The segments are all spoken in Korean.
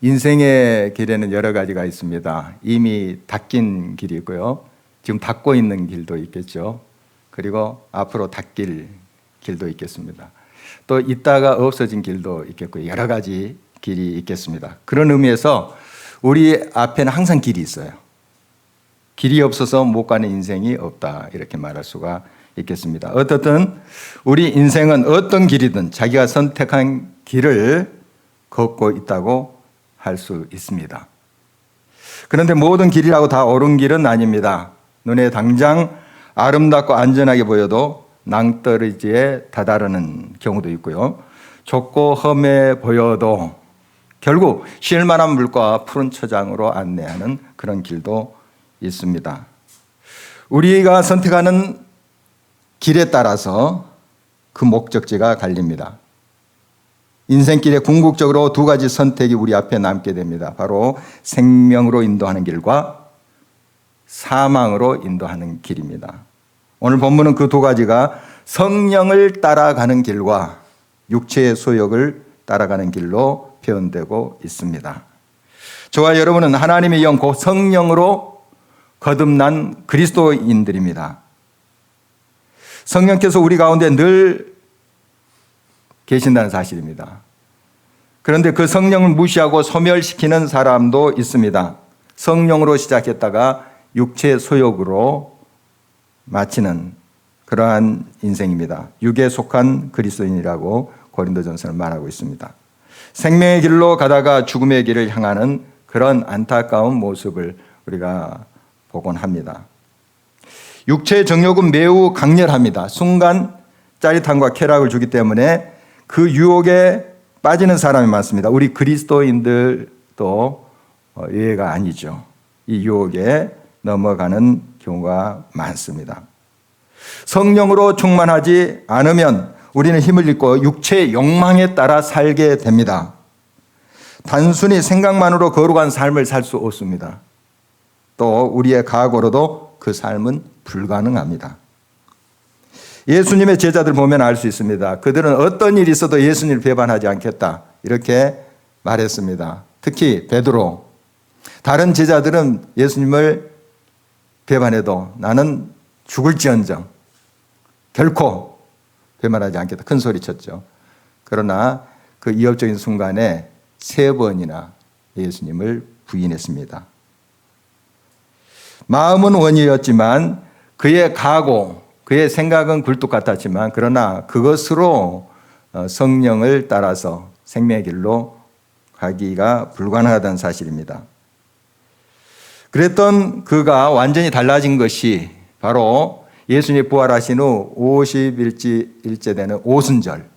인생의 길에는 여러 가지가 있습니다. 이미 닦인 길이 있고요. 지금 닦고 있는 길도 있겠죠. 그리고 앞으로 닦일 길도 있겠습니다. 또 있다가 없어진 길도 있겠고요. 여러 가지 길이 있겠습니다. 그런 의미에서 우리 앞에는 항상 길이 있어요. 길이 없어서 못 가는 인생이 없다, 이렇게 말할 수가 있겠습니다. 어떻든 우리 인생은 어떤 길이든 자기가 선택한 길을 걷고 있다고 할 수 있습니다. 그런데 모든 길이라고 다 옳은 길은 아닙니다. 눈에 당장 아름답고 안전하게 보여도 낭떠러지에 다다르는 경우도 있고요. 좁고 험해 보여도 결국 쉴만한 물과 푸른 초장으로 안내하는 그런 길도 있습니다. 우리가 선택하는 길에 따라서 그 목적지가 갈립니다. 인생길에 궁극적으로 두 가지 선택이 우리 앞에 남게 됩니다. 바로 생명으로 인도하는 길과 사망으로 인도하는 길입니다. 오늘 본문은 그 두 가지가 성령을 따라가는 길과 육체의 소욕을 따라가는 길로 표현되고 있습니다. 저와 여러분은 하나님의 영, 곧 성령으로 거듭난 그리스도인들입니다. 성령께서 우리 가운데 늘 계신다는 사실입니다. 그런데 그 성령을 무시하고 소멸시키는 사람도 있습니다. 성령으로 시작했다가 육체의 소욕으로 마치는 그러한 인생입니다. 육에 속한 그리스도인이라고 고린도전서는 말하고 있습니다. 생명의 길로 가다가 죽음의 길을 향하는 그런 안타까운 모습을 우리가 보곤 합니다. 육체의 정욕은 매우 강렬합니다. 순간 짜릿함과 쾌락을 주기 때문에 그 유혹에 빠지는 사람이 많습니다. 우리 그리스도인들도 예외가 아니죠. 이 유혹에 넘어가는 경우가 많습니다. 성령으로 충만하지 않으면 우리는 힘을 잃고 육체의 욕망에 따라 살게 됩니다. 단순히 생각만으로 거룩한 삶을 살 수 없습니다. 또 우리의 각오로도 그 삶은 불가능합니다. 예수님의 제자들 보면 알 수 있습니다. 그들은 어떤 일이 있어도 예수님을 배반하지 않겠다, 이렇게 말했습니다. 특히 베드로. 다른 제자들은 예수님을 배반해도 나는 죽을지언정 결코 배반하지 않겠다, 큰 소리 쳤죠. 그러나 그 위협적인 순간에 3번이나 예수님을 부인했습니다. 마음은 원이었지만 그의 각오, 그의 생각은 굴뚝 같았지만 그러나 그것으로 성령을 따라서 생명의 길로 가기가 불가능하다는 사실입니다. 그랬던 그가 완전히 달라진 것이 바로 예수님이 부활하신 후 50일째 되는 오순절,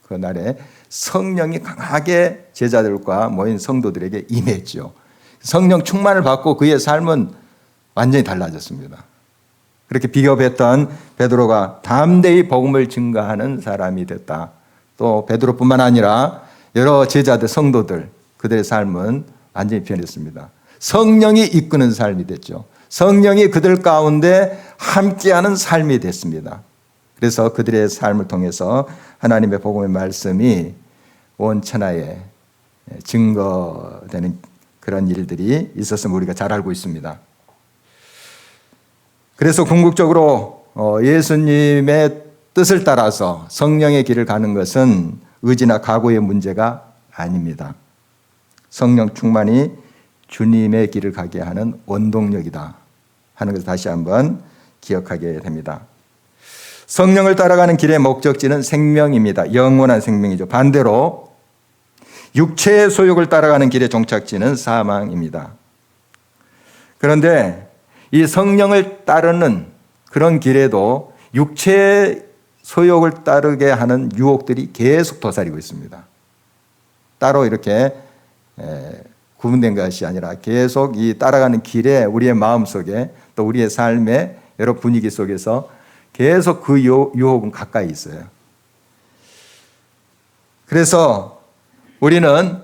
그날에 성령이 강하게 제자들과 모인 성도들에게 임했죠. 성령 충만을 받고 그의 삶은 완전히 달라졌습니다. 그렇게 비겁했던 베드로가 담대히 복음을 증거하는 사람이 됐다. 또 베드로뿐만 아니라 여러 제자들, 성도들, 그들의 삶은 완전히 변했습니다. 성령이 이끄는 삶이 됐죠. 성령이 그들 가운데 함께하는 삶이 됐습니다. 그래서 그들의 삶을 통해서 하나님의 복음의 말씀이 온 천하에 증거되는 그런 일들이 있었음을 우리가 잘 알고 있습니다. 그래서 궁극적으로 예수님의 뜻을 따라서 성령의 길을 가는 것은 의지나 각오의 문제가 아닙니다. 성령 충만이 주님의 길을 가게 하는 원동력이다 하는 것을 다시 한번 기억하게 됩니다. 성령을 따라가는 길의 목적지는 생명입니다. 영원한 생명이죠. 반대로 육체의 소욕을 따라가는 길의 종착지는 사망입니다. 그런데 이 성령을 따르는 그런 길에도 육체의 소욕을 따르게 하는 유혹들이 계속 도사리고 있습니다. 따로 이렇게 구분된 것이 아니라 계속 이 따라가는 길에 우리의 마음속에 또 우리의 삶의 여러 분위기 속에서 계속 그 유혹은 가까이 있어요. 그래서 우리는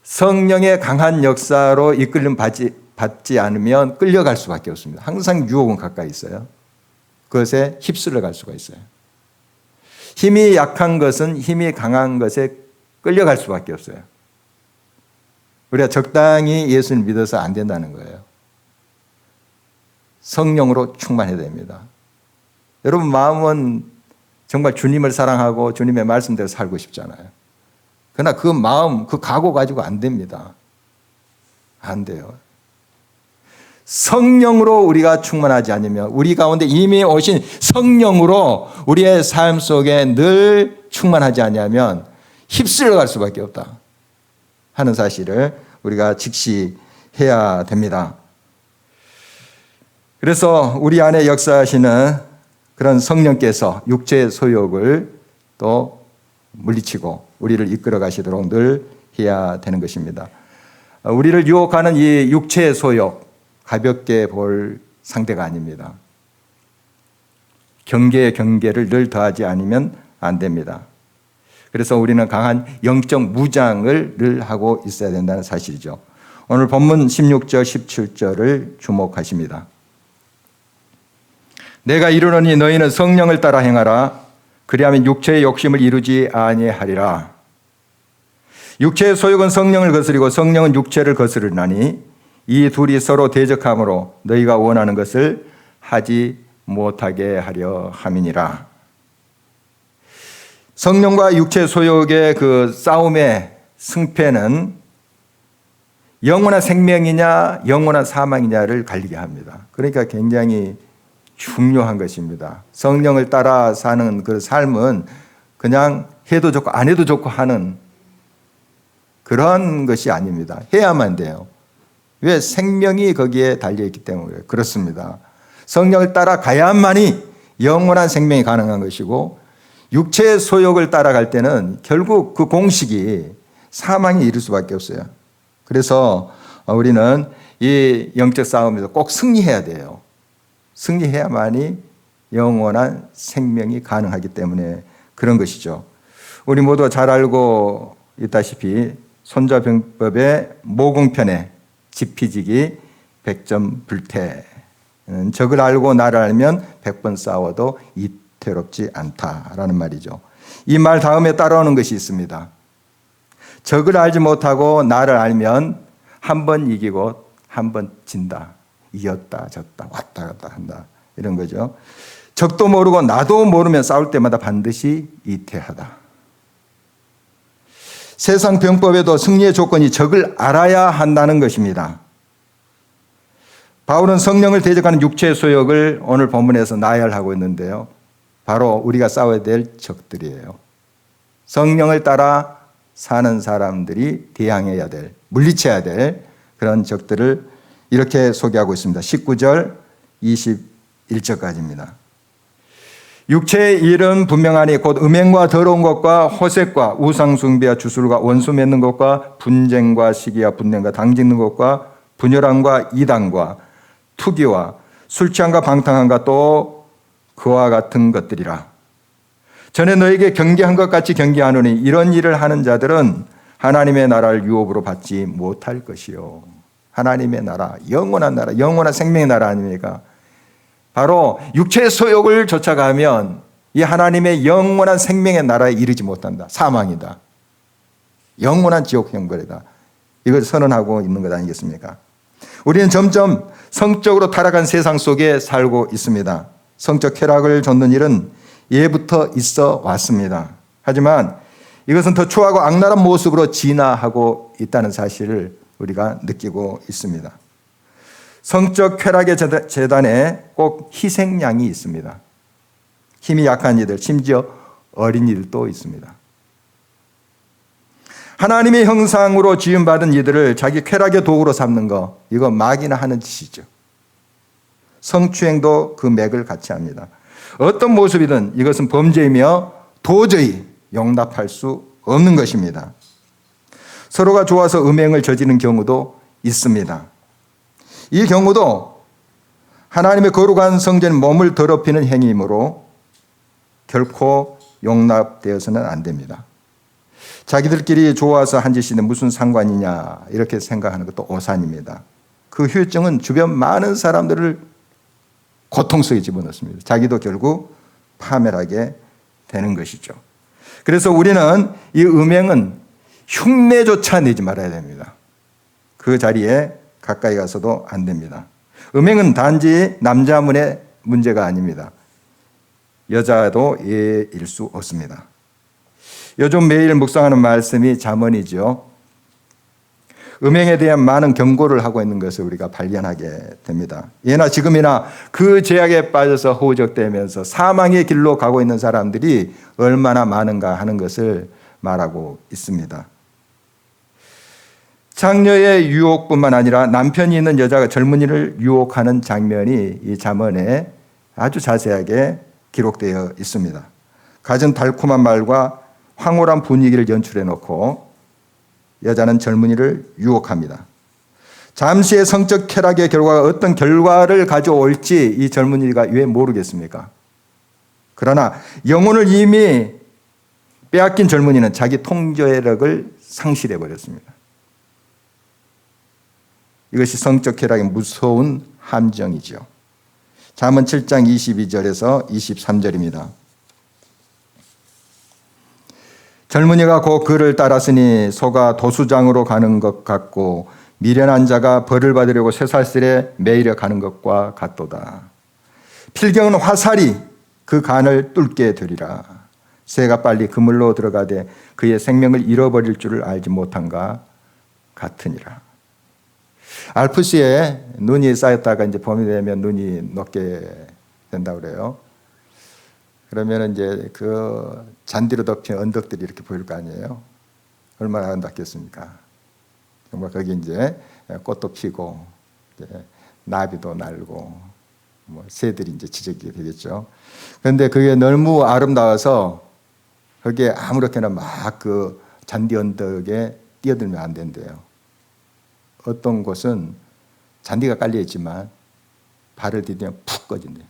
성령의 강한 역사로 이끌림 받지 않으면 끌려갈 수밖에 없습니다. 항상 유혹은 가까이 있어요. 그것에 휩쓸려 갈 수가 있어요. 힘이 약한 것은 힘이 강한 것에 끌려갈 수밖에 없어요. 우리가 적당히 예수를 믿어서 안 된다는 거예요. 성령으로 충만해야 됩니다. 여러분 마음은 정말 주님을 사랑하고 주님의 말씀대로 살고 싶잖아요. 그러나 그 마음, 그 각오 가지고 안 됩니다. 안 돼요. 성령으로 우리가 충만하지 않으면 우리 가운데 이미 오신 성령으로 우리의 삶 속에 늘 충만하지 않으면 휩쓸려 갈 수밖에 없다 하는 사실을 우리가 직시해야 됩니다. 그래서 우리 안에 역사하시는 그런 성령께서 육체의 소욕을 또 물리치고 우리를 이끌어 가시도록 늘 해야 되는 것입니다. 우리를 유혹하는 이 육체의 소욕, 가볍게 볼 상대가 아닙니다. 경계에 경계를 늘 더하지 않으면 안 됩니다. 그래서 우리는 강한 영적 무장을 늘 하고 있어야 된다는 사실이죠. 오늘 본문 16절, 17절을 주목하십니다. 내가 이르노니 너희는 성령을 따라 행하라. 그리하면 육체의 욕심을 이루지 아니하리라. 육체의 소욕은 성령을 거스리고 성령은 육체를 거스르나니 이 둘이 서로 대적함으로 너희가 원하는 것을 하지 못하게 하려 함이니라. 성령과 육체 소욕의 그 싸움의 승패는 영원한 생명이냐 영원한 사망이냐를 갈리게 합니다. 그러니까 굉장히 중요한 것입니다. 성령을 따라 사는 그 삶은 그냥 해도 좋고 안 해도 좋고 하는 그런 것이 아닙니다. 해야만 돼요. 왜? 생명이 거기에 달려있기 때문에 그렇습니다. 성령을 따라가야만이 영원한 생명이 가능한 것이고 육체의 소욕을 따라갈 때는 결국 그 공식이 사망에 이를 수밖에 없어요. 그래서 우리는 이 영적 싸움에서 꼭 승리해야 돼요. 승리해야만이 영원한 생명이 가능하기 때문에 그런 것이죠. 우리 모두 잘 알고 있다시피 손자병법의 모공편에 지피지기 100점 불태. 적을 알고 나를 알면 100번 싸워도 이태롭지 않다라는 말이죠. 이 말 다음에 따라오는 것이 있습니다. 적을 알지 못하고 나를 알면 한 번 이기고 한 번 진다. 이겼다 졌다 왔다 갔다 한다 이런 거죠. 적도 모르고 나도 모르면 싸울 때마다 반드시 이태하다. 세상 병법에도 승리의 조건이 적을 알아야 한다는 것입니다. 바울은 성령을 대적하는 육체의 소욕을 오늘 본문에서 나열하고 있는데요. 바로 우리가 싸워야 될 적들이에요. 성령을 따라 사는 사람들이 대항해야 될, 물리쳐야 될 그런 적들을 이렇게 소개하고 있습니다. 19절, 21절까지입니다. 육체의 일은 분명하니 곧 음행과 더러운 것과 호색과 우상숭배와 주술과 원수 맺는 것과 분쟁과 시기와 분냄과 당짓는 것과 분열함과 이단과 투기와 술 취함과 방탕함과 또 그와 같은 것들이라. 전에 너에게 경계한 것 같이 경계하노니 이런 일을 하는 자들은 하나님의 나라를 유업으로 받지 못할 것이요. 하나님의 나라, 영원한 생명의 나라 아닙니까? 바로 육체의 소욕을 쫓아가면 이 하나님의 영원한 생명의 나라에 이르지 못한다. 사망이다. 영원한 지옥 형벌이다. 이걸 선언하고 있는 것 아니겠습니까? 우리는 점점 성적으로 타락한 세상 속에 살고 있습니다. 성적 쾌락을 좇는 일은 예부터 있어 왔습니다. 하지만 이것은 더 추하고 악랄한 모습으로 진화하고 있다는 사실을 우리가 느끼고 있습니다. 성적 쾌락의 재단에 꼭 희생양이 있습니다. 힘이 약한 이들, 심지어 어린이들도 있습니다. 하나님의 형상으로 지음받은 이들을 자기 쾌락의 도구로 삼는 거, 이거 마귀나 하는 짓이죠. 성추행도 그 맥을 같이 합니다. 어떤 모습이든 이것은 범죄이며 도저히 용납할 수 없는 것입니다. 서로가 좋아서 음행을 저지르는 경우도 있습니다. 이 경우도 하나님의 거룩한 성전에 몸을 더럽히는 행위이므로 결코 용납되어서는 안 됩니다. 자기들끼리 좋아서 한 짓인데 무슨 상관이냐 이렇게 생각하는 것도 오산입니다. 그 후유증은 주변 많은 사람들을 고통 속에 집어넣습니다. 자기도 결국 파멸하게 되는 것이죠. 그래서 우리는 이 음행은 흉내조차 내지 말아야 됩니다. 그 자리에 가까이 가서도 안 됩니다. 음행은 단지 남자문의 문제가 아닙니다. 여자도 예일 수 없습니다. 요즘 매일 묵상하는 말씀이 잠언이죠. 음행에 대한 많은 경고를 하고 있는 것을 우리가 발견하게 됩니다. 예나 지금이나 그 죄악에 빠져서 허우적대면서 사망의 길로 가고 있는 사람들이 얼마나 많은가 하는 것을 말하고 있습니다. 장녀의 유혹뿐만 아니라 남편이 있는 여자가 젊은이를 유혹하는 장면이 이 잠언에 아주 자세하게 기록되어 있습니다. 갖은 달콤한 말과 황홀한 분위기를 연출해 놓고 여자는 젊은이를 유혹합니다. 잠시의 성적 쾌락의 결과가 어떤 결과를 가져올지 이 젊은이가 왜 모르겠습니까? 그러나 영혼을 이미 빼앗긴 젊은이는 자기 통제력을 상실해 버렸습니다. 이것이 성적 쾌락의 무서운 함정이죠. 잠언 7장 22절에서 23절입니다. 젊은이가 곧 그를 따랐으니 소가 도수장으로 가는 것 같고 미련한 자가 벌을 받으려고 쇠사슬에 매이려 가는 것과 같도다. 필경은 화살이 그 간을 뚫게 되리라. 새가 빨리 그물로 들어가되 그의 생명을 잃어버릴 줄을 알지 못한가 같으니라. 알프스에 눈이 쌓였다가 이제 봄이 되면 눈이 녹게 된다고 그래요. 그러면 이제 그 잔디로 덮인 언덕들이 이렇게 보일 거 아니에요. 얼마나 아름답겠습니까? 정말 거기 이제 꽃도 피고 나비도 날고 뭐 새들이 이제 지저귀게 되겠죠. 그런데 그게 너무 아름다워서 거기에 아무렇게나 막 그 잔디 언덕에 뛰어들면 안 된대요. 어떤 곳은 잔디가 깔려 있지만 발을 디디면 푹 꺼진대요.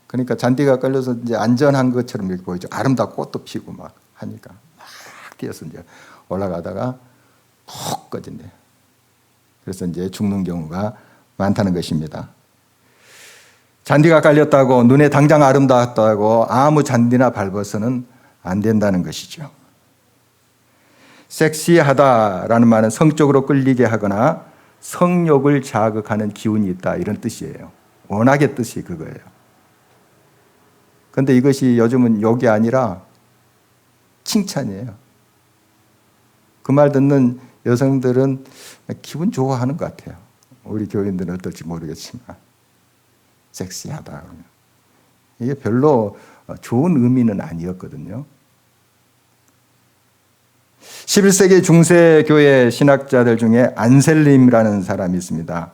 그러니까 잔디가 깔려서 이제 안전한 것처럼 이렇게 보이죠. 아름답고 꽃도 피고 막 하니까 막 뛰어서 이제 올라가다가 푹 꺼진대요. 그래서 이제 죽는 경우가 많다는 것입니다. 잔디가 깔렸다고 눈에 당장 아름답다고 아무 잔디나 밟아서는 안 된다는 것이죠. 섹시하다라는 말은 성적으로 끌리게 하거나 성욕을 자극하는 기운이 있다 이런 뜻이에요. 워낙의 뜻이 그거예요. 그런데 이것이 요즘은 욕이 아니라 칭찬이에요. 그 말 듣는 여성들은 기분 좋아하는 것 같아요. 우리 교인들은 어떨지 모르겠지만 섹시하다. 이게 별로 좋은 의미는 아니었거든요. 11세기 중세 교회 신학자들 중에 안셀림이라는 사람이 있습니다.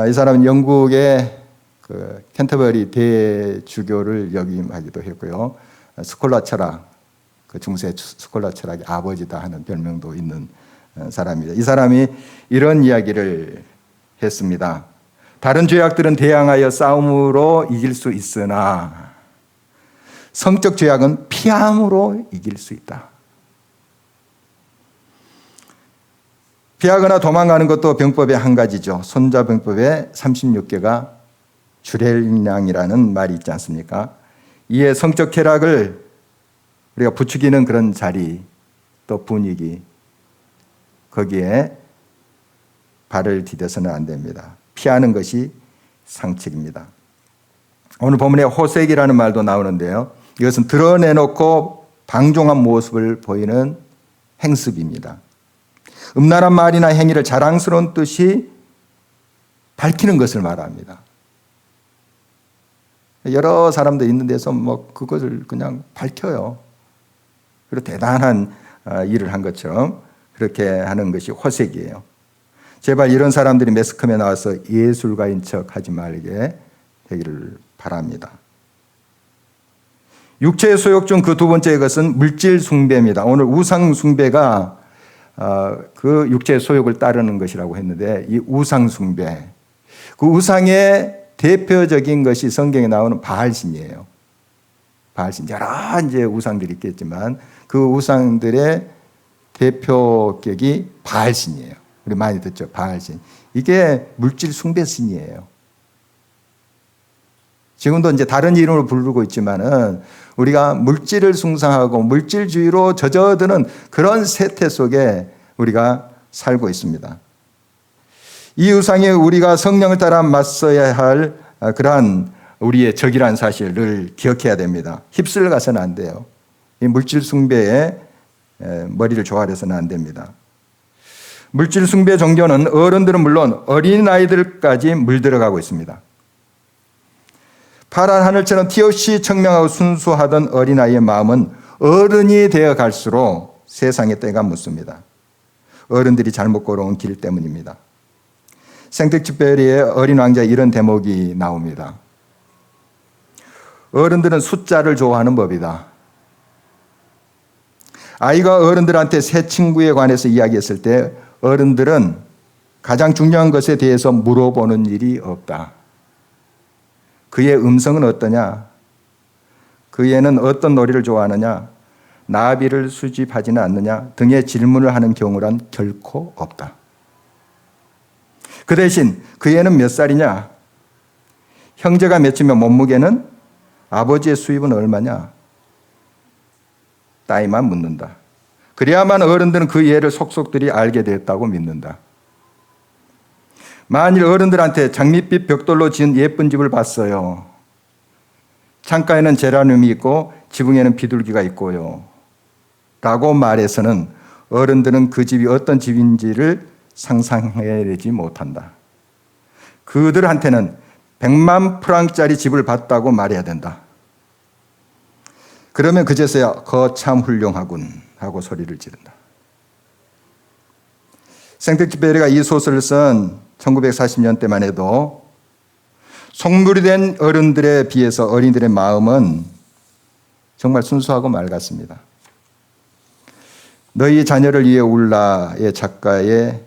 이 사람은 영국의 그 캔터버리 대주교를 역임하기도 했고요. 스콜라 철학, 그 중세 스콜라 철학의 아버지다 하는 별명도 있는 사람입니다. 이 사람이 이런 이야기를 했습니다. 다른 죄악들은 대항하여 싸움으로 이길 수 있으나 성적 죄악은 피함으로 이길 수 있다. 피하거나 도망가는 것도 병법의 한 가지죠. 손자병법에 36개가 주렐량이라는 말이 있지 않습니까? 이에 성적 쾌락을 우리가 부추기는 그런 자리, 또 분위기, 거기에 발을 디뎌서는 안 됩니다. 피하는 것이 상책입니다. 오늘 본문에 호색이라는 말도 나오는데요. 이것은 드러내놓고 방종한 모습을 보이는 행습입니다. 음란한 말이나 행위를 자랑스러운 뜻이 밝히는 것을 말합니다. 여러 사람들 있는 데서 뭐 그것을 그냥 밝혀요. 그리고 대단한 일을 한 것처럼 그렇게 하는 것이 호색이에요. 제발 이런 사람들이 매스컴에 나와서 예술가인 척 하지 말게 되기를 바랍니다. 육체의 소욕 중 그 두 번째 것은 물질 숭배입니다. 오늘 우상 숭배가 그 육체의 소욕을 따르는 것이라고 했는데 이 우상 숭배, 그 우상의 대표적인 것이 성경에 나오는 바알신이에요. 바알신, 여러 이제 우상들이 있겠지만 그 우상들의 대표격이 바알신이에요. 우리 많이 듣죠, 바알신. 이게 물질 숭배신이에요. 지금도 이제 다른 이름으로 부르고 있지만은 우리가 물질을 숭상하고 물질주의로 젖어드는 그런 세태 속에 우리가 살고 있습니다. 이 우상이 우리가 성령을 따라 맞서야 할 그러한 우리의 적이라는 사실을 기억해야 됩니다. 휩쓸려가서는 안 돼요. 이 물질 숭배에 머리를 조아려서는 안 됩니다. 물질 숭배 종교는 어른들은 물론 어린아이들까지 물들어가고 있습니다. 파란 하늘처럼 티 없이 청명하고 순수하던 어린아이의 마음은 어른이 되어 갈수록 세상의 때가 묻습니다. 어른들이 잘못 걸어온 길 때문입니다. 생텍쥐페리의 어린 왕자에 이런 대목이 나옵니다. 어른들은 숫자를 좋아하는 법이다. 아이가 어른들한테 새 친구에 관해서 이야기했을 때 어른들은 가장 중요한 것에 대해서 물어보는 일이 없다. 그의 음성은 어떠냐? 그 애는 어떤 놀이를 좋아하느냐? 나비를 수집하지는 않느냐? 등의 질문을 하는 경우란 결코 없다. 그 대신 그 애는 몇 살이냐? 형제가 몇이며 몸무게는? 아버지의 수입은 얼마냐? 따위만 묻는다. 그래야만 어른들은 그 애를 속속들이 알게 됐다고 믿는다. 만일 어른들한테 장밋빛 벽돌로 지은 예쁜 집을 봤어요. 창가에는 제라늄이 있고 지붕에는 비둘기가 있고요. 라고 말해서는 어른들은 그 집이 어떤 집인지를 상상해내지 못한다. 그들한테는 100만 프랑짜리 집을 봤다고 말해야 된다. 그러면 그제서야 거참 훌륭하군 하고 소리를 지른다. 생텍쥐페리가 이 소설을 쓴 1940년대만 해도 속물이 된 어른들에 비해서 어린이들의 마음은 정말 순수하고 맑았습니다. 너희 자녀를 위해 울라의 작가의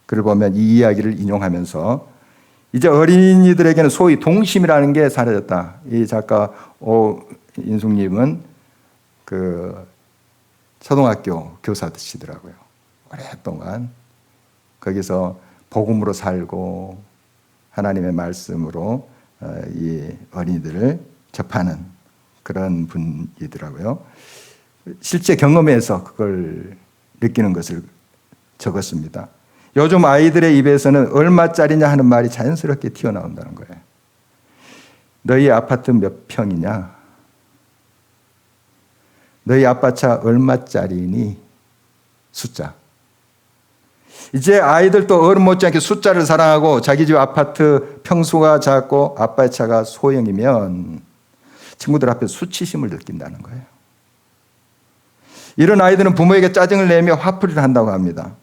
글을 보면 이 이야기를 인용하면서 이제 어린이들에게는 소위 동심이라는 게 사라졌다. 이 작가 오인숙님은 그 초등학교 교사시더라고요. 오랫동안 거기서 복음으로 살고 하나님의 말씀으로 이 어린이들을 접하는 그런 분이더라고요. 실제 경험에서 그걸 느끼는 것을 적었습니다. 요즘 아이들의 입에서는 얼마짜리냐 하는 말이 자연스럽게 튀어나온다는 거예요. 너희 아파트 몇 평이냐? 너희 아빠차 얼마짜리니? 숫자. 이제 아이들도 어른 못지않게 숫자를 사랑하고 자기 집 아파트 평수가 작고 아빠의 차가 소형이면 친구들 앞에 수치심을 느낀다는 거예요. 이런 아이들은 부모에게 짜증을 내며 화풀이를 한다고 합니다.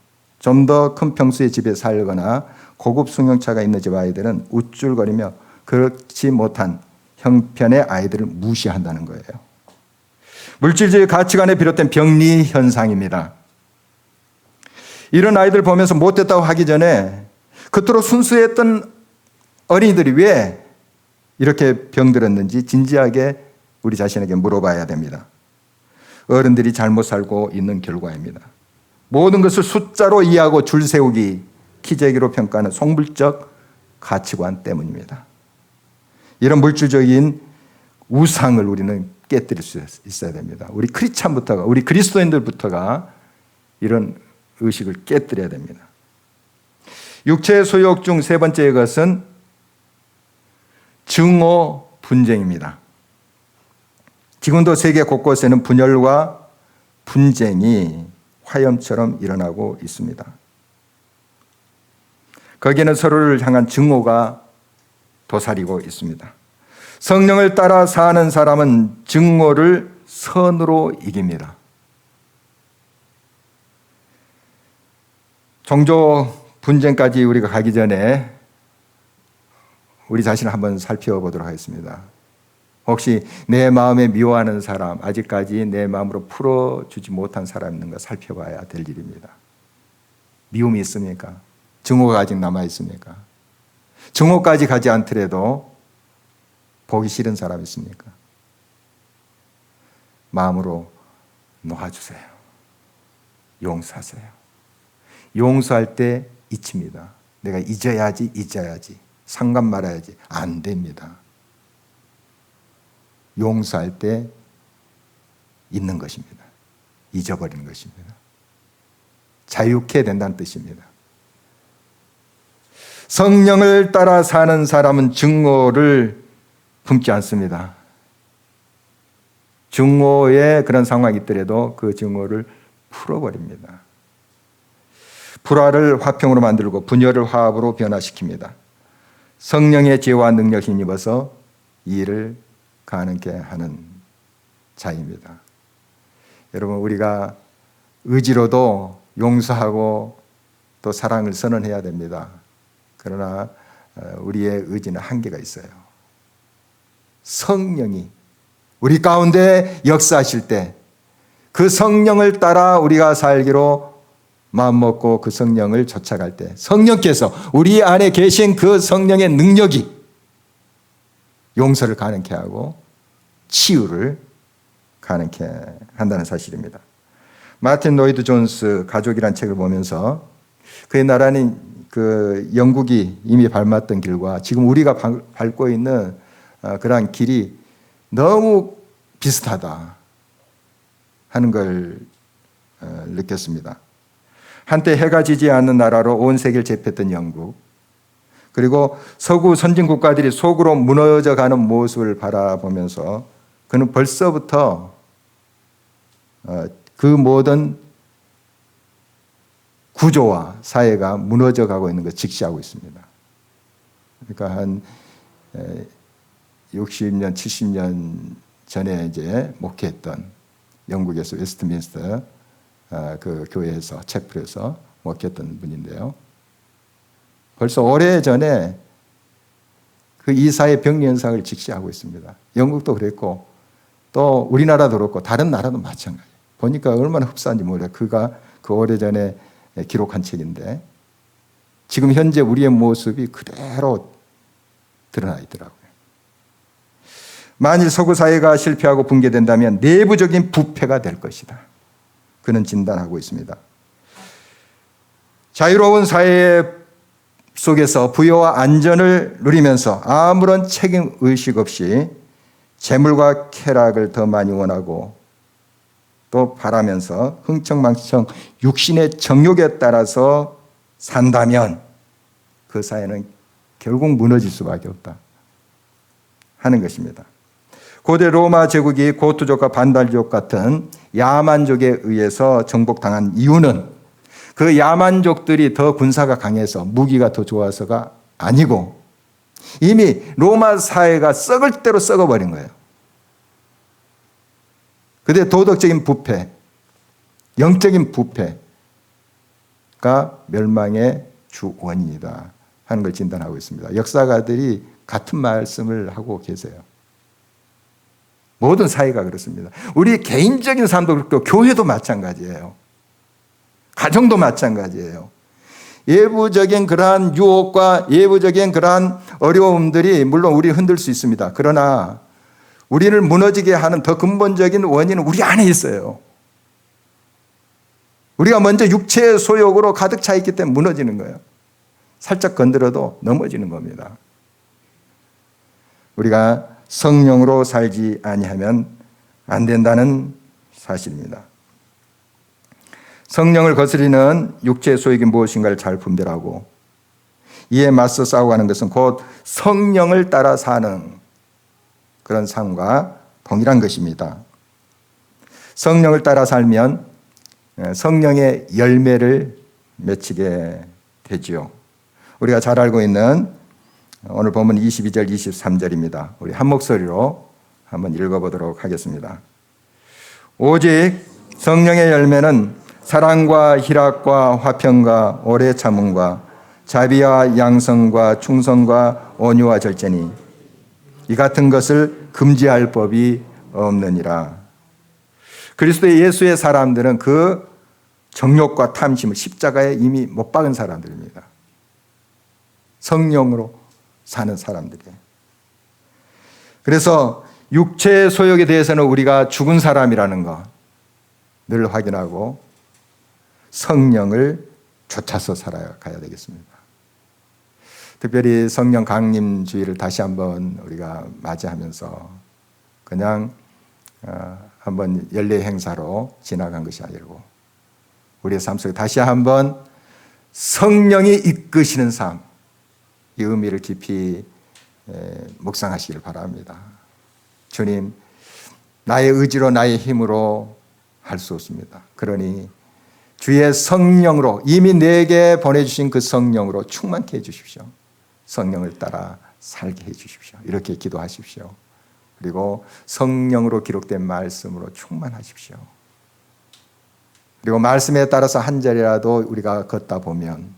좀 더 큰 평수의 집에 살거나 고급 승용차가 있는 집 아이들은 우쭐거리며 그렇지 못한 형편의 아이들을 무시한다는 거예요. 물질주의 가치관에 비롯된 병리 현상입니다. 이런 아이들 보면서 못됐다고 하기 전에 그토록 순수했던 어린이들이 왜 이렇게 병들었는지 진지하게 우리 자신에게 물어봐야 됩니다. 어른들이 잘못 살고 있는 결과입니다. 모든 것을 숫자로 이해하고 줄 세우기, 키재기로 평가하는 속물적 가치관 때문입니다. 이런 물질적인 우상을 우리는 깨뜨릴 수 있어야 됩니다. 우리 크리스찬부터가, 우리 그리스도인들부터가 이런 의식을 깨뜨려야 됩니다. 육체의 소욕 중 세 번째 것은 증오 분쟁입니다. 지금도 세계 곳곳에는 분열과 분쟁이 화염처럼 일어나고 있습니다. 거기에는 서로를 향한 증오가 도사리고 있습니다. 성령을 따라 사는 사람은 증오를 선으로 이깁니다. 종교 분쟁까지 우리가 가기 전에 우리 자신을 한번 살펴보도록 하겠습니다. 혹시 내 마음에 미워하는 사람, 아직까지 내 마음으로 풀어주지 못한 사람이 있는가 살펴봐야 될 일입니다. 미움이 있습니까? 증오가 아직 남아있습니까? 증오까지 가지 않더라도 보기 싫은 사람 있습니까? 마음으로 놓아주세요. 용서하세요. 용서할 때 잊힙니다. 내가 잊어야지. 상관 말아야지. 안 됩니다. 용서할 때 있는 것입니다. 잊어버리는 것입니다. 자유케 된다는 뜻입니다. 성령을 따라 사는 사람은 증오를 품지 않습니다. 증오의 그런 상황이 있더라도 그 증오를 풀어버립니다. 불화를 화평으로 만들고 분열을 화합으로 변화시킵니다. 성령의 지혜와 능력이 힘입어서 이 일을 가능케 하는 자입니다. 여러분, 우리가 의지로도 용서하고 또 사랑을 선언해야 됩니다. 그러나 우리의 의지는 한계가 있어요. 성령이 우리 가운데 역사하실 때 그 성령을 따라 우리가 살기로 마음먹고 그 성령을 쫓아갈 때 성령께서 우리 안에 계신 그 성령의 능력이 용서를 가능케 하고 치유를 가능케 한다는 사실입니다. 마틴 로이드 존스 가족이란 책을 보면서 그의 나라는 그 영국이 이미 밟았던 길과 지금 우리가 밟고 있는 그러한 길이 너무 비슷하다 하는 걸 느꼈습니다. 한때 해가 지지 않는 나라로 온 세계를 제패했던 영국, 그리고 서구 선진 국가들이 속으로 무너져가는 모습을 바라보면서 그는 벌써부터 그 모든 구조와 사회가 무너져가고 있는 것을 직시하고 있습니다. 그러니까 한 60년, 70년 전에 이제 목회했던 영국에서 웨스트민스터 그 교회에서 채플에서 목회했던 분인데요. 벌써 오래전에 그 이사의 병리 현상을 직시하고 있습니다. 영국도 그랬고 또 우리나라도 그렇고 다른 나라도 마찬가지예요. 보니까 얼마나 흡사한지 몰라요. 그가 그 오래전에 기록한 책인데 지금 현재 우리의 모습이 그대로 드러나 있더라고요. 만일 서구 사회가 실패하고 붕괴된다면 내부적인 부패가 될 것이다. 그는 진단하고 있습니다. 자유로운 사회 속에서 부여와 안전을 누리면서 아무런 책임 의식 없이 재물과 쾌락을 더 많이 원하고 또 바라면서 흥청망청 육신의 정욕에 따라서 산다면 그 사회는 결국 무너질 수밖에 없다 하는 것입니다. 고대 로마 제국이 고투족과 반달족 같은 야만족에 의해서 정복당한 이유는 그 야만족들이 더 군사가 강해서 무기가 더 좋아서가 아니고 이미 로마 사회가 썩을 대로 썩어버린 거예요. 그런데 도덕적인 부패, 영적인 부패가 멸망의 주 원인이다 하는 걸 진단하고 있습니다. 역사가들이 같은 말씀을 하고 계세요. 모든 사회가 그렇습니다. 우리 개인적인 삶도 그렇고 교회도 마찬가지예요. 가정도 마찬가지예요. 예부적인 그러한 유혹과 예부적인 그러한 어려움들이 물론 우리를 흔들 수 있습니다. 그러나 우리를 무너지게 하는 더 근본적인 원인은 우리 안에 있어요. 우리가 먼저 육체의 소욕으로 가득 차 있기 때문에 무너지는 거예요. 살짝 건드려도 넘어지는 겁니다. 우리가 성령으로 살지 아니하면 안 된다는 사실입니다. 성령을 거스리는 육체의 소욕이 무엇인가를 잘 분별하고 이에 맞서 싸워가는 것은 곧 성령을 따라 사는 그런 삶과 동일한 것입니다. 성령을 따라 살면 성령의 열매를 맺히게 되지요. 우리가 잘 알고 있는 오늘 본문 22절, 23절입니다. 우리 한 목소리로 한번 읽어보도록 하겠습니다. 오직 성령의 열매는 사랑과 희락과 화평과 오래 참음과 자비와 양성과 충성과 온유와 절제니 이 같은 것을 금지할 법이 없느니라. 그리스도 예수의 사람들은 그 정욕과 탐심을 십자가에 이미 못 박은 사람들입니다. 성령으로 사는 사람들이에요. 그래서 육체의 소욕에 대해서는 우리가 죽은 사람이라는 거 늘 확인하고 성령을 쫓아서 살아가야 되겠습니다. 특별히 성령 강림 주의를 다시 한번 우리가 맞이하면서 그냥 한번 연례 행사로 지나간 것이 아니고 우리의 삶 속에 다시 한번 성령이 이끄시는 삶, 이 의미를 깊이 묵상하시길 바랍니다. 주님, 나의 의지로 나의 힘으로 할 수 없습니다. 그러니 주의 성령으로, 이미 내게 보내주신 그 성령으로 충만케 해주십시오. 성령을 따라 살게 해주십시오. 이렇게 기도하십시오. 그리고 성령으로 기록된 말씀으로 충만하십시오. 그리고 말씀에 따라서 한 자리라도 우리가 걷다 보면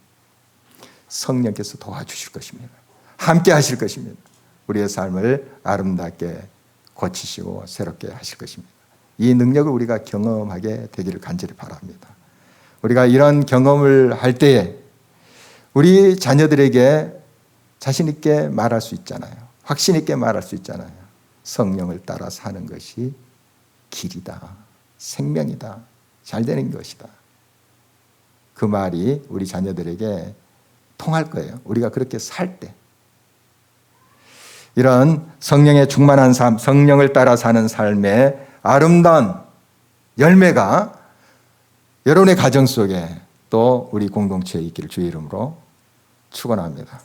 성령께서 도와주실 것입니다. 함께 하실 것입니다. 우리의 삶을 아름답게 고치시고 새롭게 하실 것입니다. 이 능력을 우리가 경험하게 되기를 간절히 바랍니다. 우리가 이런 경험을 할 때에 우리 자녀들에게 자신 있게 말할 수 있잖아요. 확신 있게 말할 수 있잖아요. 성령을 따라 사는 것이 길이다, 생명이다, 잘 되는 것이다. 그 말이 우리 자녀들에게 통할 거예요. 우리가 그렇게 살 때. 이런 성령의 충만한 삶, 성령을 따라 사는 삶의 아름다운 열매가 여러분의 가정 속에 또 우리 공동체에 있기를 주의 이름으로 축원합니다.